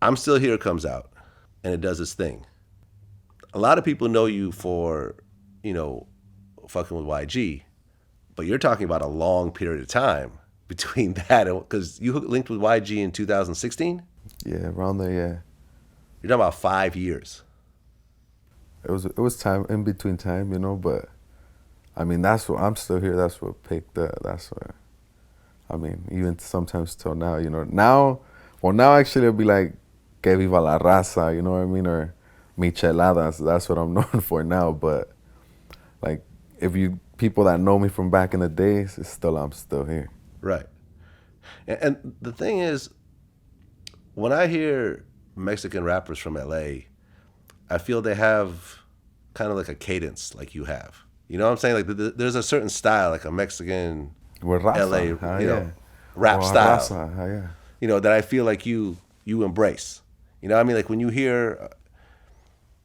I'm Still Here comes out, and it does its thing. A lot of people know you for, you know, fucking with YG, but you're talking about a long period of time between that and because you linked with YG in 2016. Yeah, around there, yeah. You're talking about 5 years. It was time in between time, but I mean that's what I'm still here, that's what picked up. That's what I mean, even sometimes till now, Now now actually it'll be like Que viva la raza, you know what I mean? Or micheladas. That's what I'm known for now. But like if you people that know me from back in the days, I'm still here. Right. And the thing is, when I hear Mexican rappers from LA, I feel they have kind of like a cadence like you have. You know what I'm saying? Like there's a certain style, like a Mexican With LA, raza, yeah. rap Or style. raza, yeah. That I feel like you embrace. You know what I mean? Like when you hear,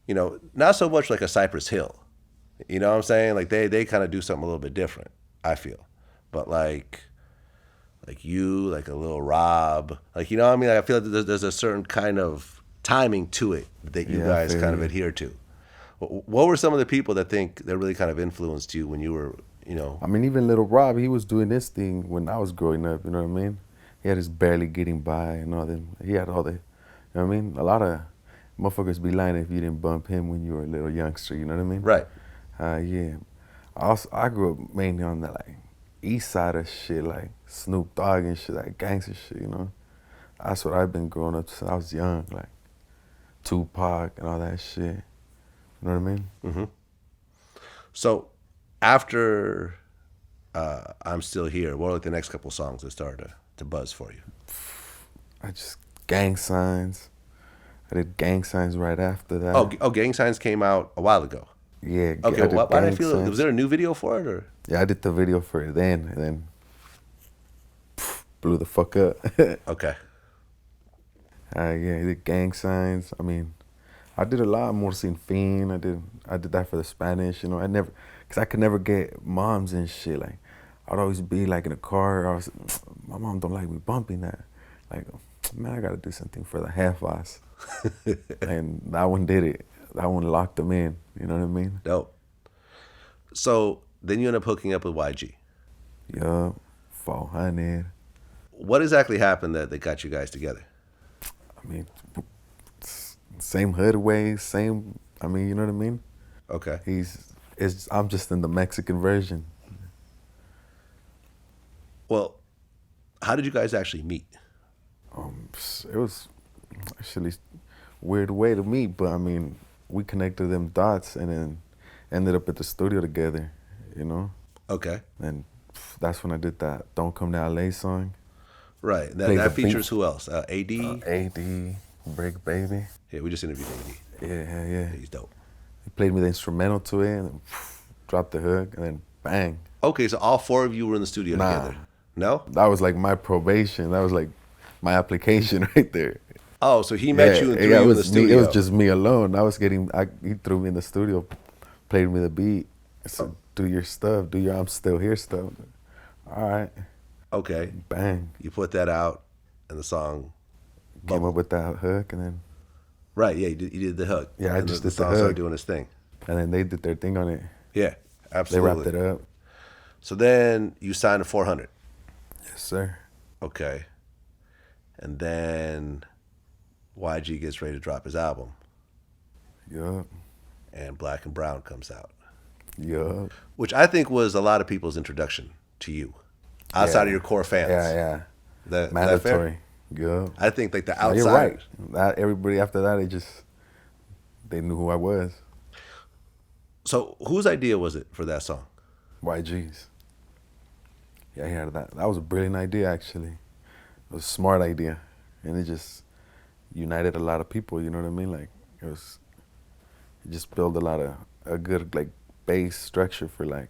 not so much like a Cypress Hill. You know what I'm saying? Like they kind of do something a little bit different, I feel. But like you, like a little Rob, like you know what I mean? Like I feel like there's a certain kind of timing to it that you Yeah, I guys feel kind of you. adhere to. What were some of the people that think that really kind of influenced you when you were, you know? I mean, even little Rob, he was doing this thing when I was growing up. You know what I mean? He had his barely getting by and all that. He had all the, you know what I mean? A lot of motherfuckers be lying if you didn't bump him when you were a little youngster. You know what I mean? Right. Yeah. I grew up mainly on the like east side of shit, like Snoop Dogg and shit, like gangster shit. That's what I've been growing up since I was young, like Tupac and all that shit. You know what I mean? Mm-hmm. So after I'm Still Here, what are like the next couple songs that started to buzz for you? I just gang signs. I did gang signs right after Oh, that. Gang Signs came out a while ago. Yeah, Okay, I why did did I gang feel? Was signs. there a new video for it or? Yeah, I did the video for it then, and then blew the fuck up. Okay. Yeah, I did gang signs. I mean, I did a lot more Sin Fin. I did that for the Spanish. Cause I could never get moms and shit. Like, I'd always be like in a car. My mom don't like me bumping that. Like, man, I gotta do something for the half-ass. And that one did it. That one locked them in. You know what I mean? Dope. So then you end up hooking up with YG. Yup. 400. What exactly happened that got you guys together? I mean, same hood ways, same. I mean, you know what I mean? Okay. I'm just in the Mexican version. Well, how did you guys actually meet? It was actually weird way to meet, but I mean, we connected them dots and then ended up at the studio together, you know? Okay. And that's when I did that Don't Come to LA song. Right. That Played the that beat. features who else? AD. AD, Brick Baby. Yeah, we just interviewed AD. Yeah. He's dope. He played me the instrumental to it and then dropped the hook and then bang. Okay, so all four of you were in the studio Nah, together. No? that was like my probation. That was like my application right there. Oh, so he met you and threw Yeah, you in the It was studio. just me alone. He threw me in the studio, played me the beat. So do your stuff, do your I'm Still Here stuff. All right, Okay. bang. You put that out and the song Came bubbled. up with that hook, and then Right, yeah, you did the hook. Yeah, I and just the did the song started hook. doing its thing. They did their thing on it. Yeah, They absolutely. wrapped it up. So then you signed to 400. Yes, sir. Okay. And then YG gets ready to drop his album Yup, and Black and Brown comes out, yup. which I think was a lot of people's introduction to you outside of Yeah. your core fans. Yeah. That fair? Mandatory. Yup. I think like the No, outside. you're right. Everybody after that, they knew who I was. So whose idea was it for that song? YG's. Yeah, he had that. That was a brilliant idea, actually. It was a smart idea, and it just united a lot of people. You know what I mean? Like it just built a good like base structure for like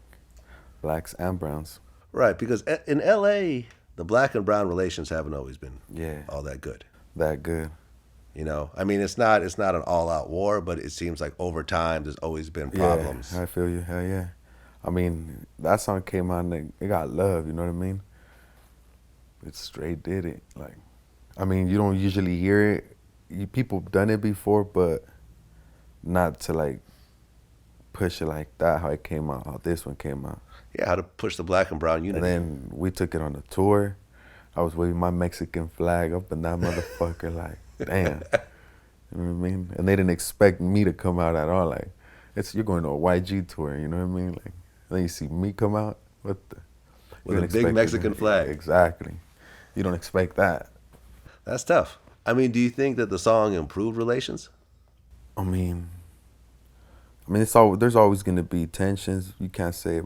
blacks and browns. Right, because in LA, the black and brown relations haven't always been Yeah, all that good. that good. I mean, it's not an all-out war, but it seems like over time there's always been problems. Yeah, I feel you. Hell yeah. I mean, that song came out and it got love. You know what I mean? It straight did it. Like, I mean, you don't usually hear it people done it before, but not to like push it like that. How it came out, how this one came out. Yeah, how to push the black and brown And unity. then we took it on a tour. I was waving my Mexican flag up and that motherfucker like, damn. You know what I mean? And they didn't expect me to come out at all. Like, you're going to a YG tour, you know what I mean? Like, then you see me come out, what the? With a big Mexican flag. Exactly. You don't expect that. That's tough. I mean, do you think that the song improved relations? I mean, there's always gonna be tensions. You can't say it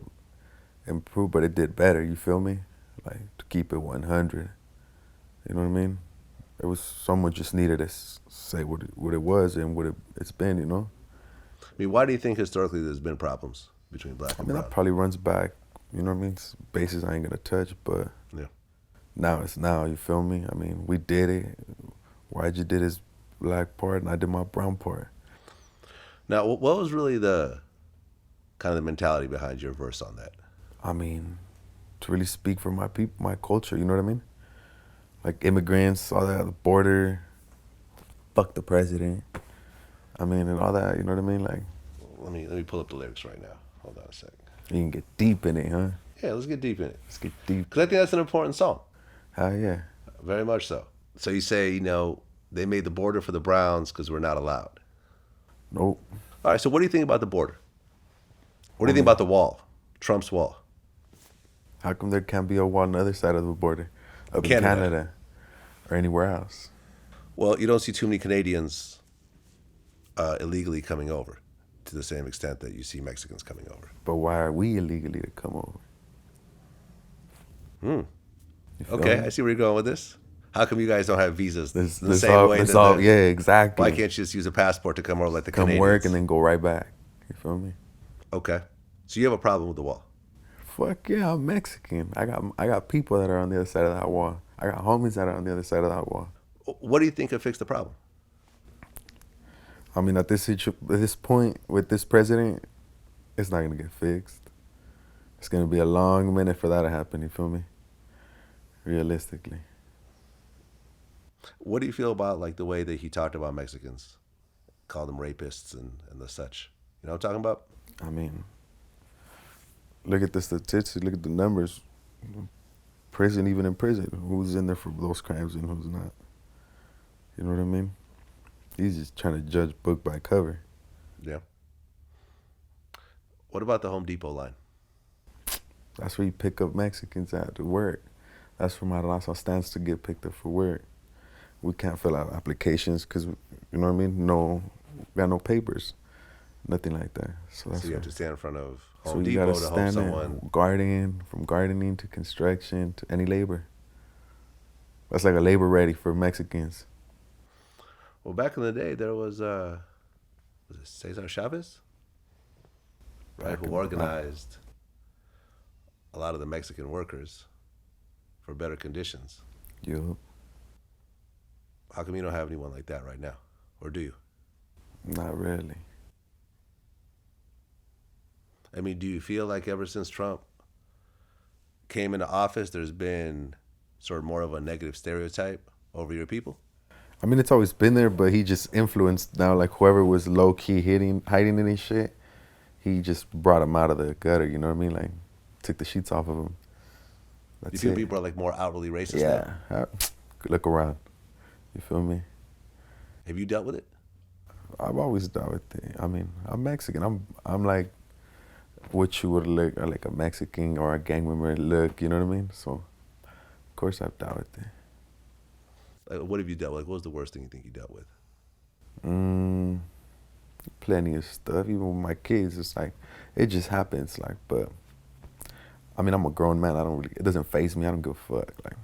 improved, but it did better. You feel me? Like to keep it 100. You know what I mean? It was someone just needed to say what it was and it's been. You know? I mean, why do you think historically there's been problems between black I and mean, brown? that probably runs back. You know what I mean? It's bases I ain't gonna touch, but Yeah. now it's now. You feel me? I mean, we did it. YG did his black part, and I did my brown part. Now, what was really the kind of the mentality behind your verse on that? I mean, to really speak for my people, my culture. You know what I mean? Like immigrants, all that, the border, fuck the president. I mean, and all that. You know what I mean? Like, Let me pull up the lyrics right now. Hold on a second. you can get deep in it, huh? Yeah, let's get deep in it. Let's get deep. Because I think that's an important song. Hell yeah. Very much so. So you say, they made the border for the Browns because we're not allowed. Nope. All right, so what do you think about the border? What do you think about the wall? Trump's wall? How come there can't be a wall on the other side of the border? Up in Canada. Canada or anywhere else? Well, you don't see too many Canadians illegally coming over to the same extent that you see Mexicans coming over. But why are we illegally to come over? You feel Okay, me? I see where you're going with this. How come you guys don't have visas the There's same all, way? there's that all, the- yeah, exactly. Why can't you just use a passport to come over like the come Canadians? work and then go right back? You feel me? Okay, so you have a problem with the wall. Fuck yeah, I'm Mexican. I got people that are on the other side of that wall. I got homies that are on the other side of that wall. What do you think could fix the problem? I mean, at this point with this president, it's not gonna get fixed. It's gonna be a long minute for that to happen. You feel me? Realistically. What do you feel about like the way that he talked about Mexicans, called them rapists and the such? You know what I'm talking about? I mean, look at the statistics. Look at the numbers. Prison, even in prison, who's in there for those crimes and who's not? You know what I mean? He's just trying to judge book by cover. Yeah. What about the Home Depot line? That's where you pick up Mexicans at to work. That's where my raza stands to get picked up for work. We can't fill out applications because, you know what I mean? No, we got no papers, nothing like that. So that's So you have to stand in front of so Home you Depot gotta to help stand someone. there, gardening, from gardening to construction to any labor. That's like a labor ready for Mexicans. Well, back in the day, there was it Cesar Chavez? Right, Back who in- organized a lot of the Mexican workers for better conditions. Yup. How come you don't have anyone like that right now? Or do you? Not really. I mean, do you feel like ever since Trump came into office, there's been sort of more of a negative stereotype over your people? I mean, it's always been there, but he just influenced now, like whoever was low key hiding any shit, he just brought him out of the gutter, you know what I mean? Like, took the sheets off of him. Do you That's feel it. people are like more outwardly racist Yeah. now? Look around. You feel me? Have you dealt with it? I've always dealt with it. I mean, I'm Mexican. I'm like what you would look like a Mexican or a gang member look, you know what I mean? So, of course I've dealt with it. Like, what have you dealt with? Like, what was the worst thing you think you dealt with? Plenty of stuff. Even with my kids, it's like, it just happens. Like, but, I mean, I'm a grown man. It doesn't faze me. I don't give a fuck. Like,